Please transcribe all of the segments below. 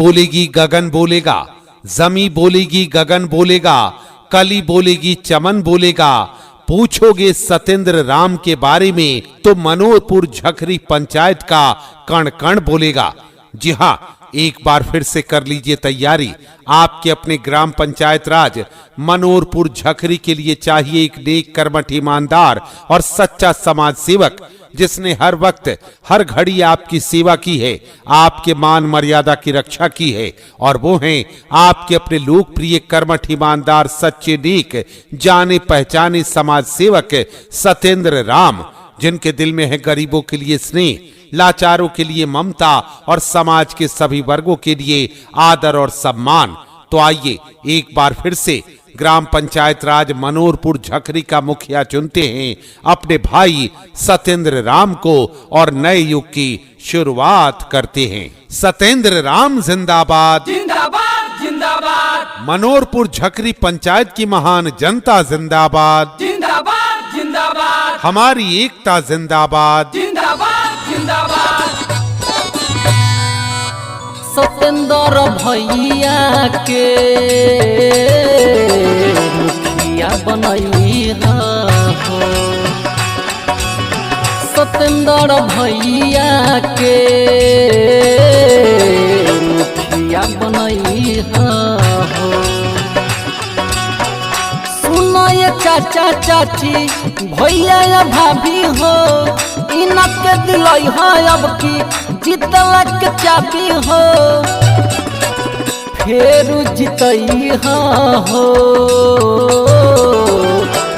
बोलेगी गगन बोलेगा, जमी बोलेगी गगन बोलेगा, कली बोलेगी चमन बोलेगा। पूछोगे सतेंद्र राम के बारे में तो मनोरपुर झखरी पंचायत का कण कण बोलेगा। जी हां, एक बार फिर से कर लीजिए तैयारी। आपके अपने ग्राम पंचायत राज मनोरपुर झखरी के लिए चाहिए एक नेक कर्मठ ईमानदार और सच्चा समाज सेवक, जिसने हर वक्त हर घड़ी आपकी सेवा की है, आपके मान मर्यादा की रक्षा की है। और वो हैं आपके अपने लोकप्रिय कर्मठ ईमानदार सच्चे नेक जाने पहचाने समाज सेवक सतेंद्र राम, जिनके दिल में है गरीबों के लिए स्नेह, लाचारों के लिए ममता और समाज के सभी वर्गों के लिए आदर और सम्मान। तो आइए एक बार फिर से ग्राम पंचायत राज मनोरपुर झखरी का मुखिया चुनते हैं अपने भाई सतेंद्र राम को और नए युग की शुरुआत करते हैं। सतेंद्र राम जिंदाबाद, जिंदाबाद जिंदाबाद। मनोरपुर झखरी पंचायत की महान जनता जिंदाबाद, जिंदाबाद जिंदाबाद। हमारी एकता जिंदाबाद, जिंदाबाद जिंदाबाद। सतेंद्र भैया के मुखिया बनई हो, सतेंद्र भैया के मुखिया बनई हो। सुनो ये चाचा चाची भैया या भाभी हो, इनक दिलई है अब की जीतलक चाबी हो, फेर जीतई हो,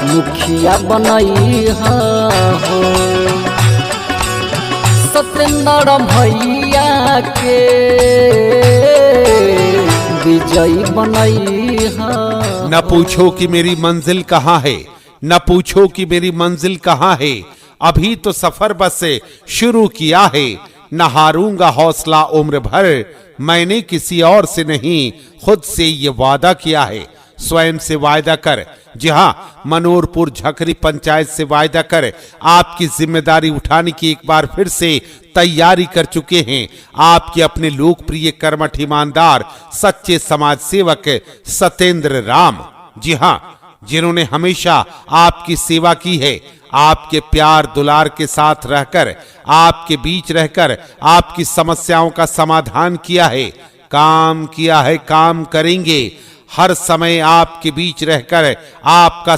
मुखिया बनई हो। सतेंद्र भैया के विजयी बनई हो। न पूछो कि मेरी मंजिल कहाँ है, न पूछो कि मेरी मंजिल कहाँ है, अभी तो सफर बस से शुरू किया है। न हारूंगा हौसला उम्र भर, मैंने किसी और से नहीं खुद से ये वादा किया है। स्वयं से वायदा कर, जी हाँ, मनोरपुर झखरी पंचायत से वायदा कर आपकी जिम्मेदारी उठाने की एक बार फिर से तैयारी कर चुके हैं आपके अपने लोकप्रिय कर्मठ ईमानदार सच्चे समाज सेवक सतेंद्र राम। जी हाँ, जिन्होंने हमेशा आपकी सेवा की है, आपके प्यार दुलार के साथ रहकर, आपके बीच रहकर आपकी समस्याओं का समाधान किया है, काम किया है, काम करेंगे। हर समय आपके बीच रहकर आपका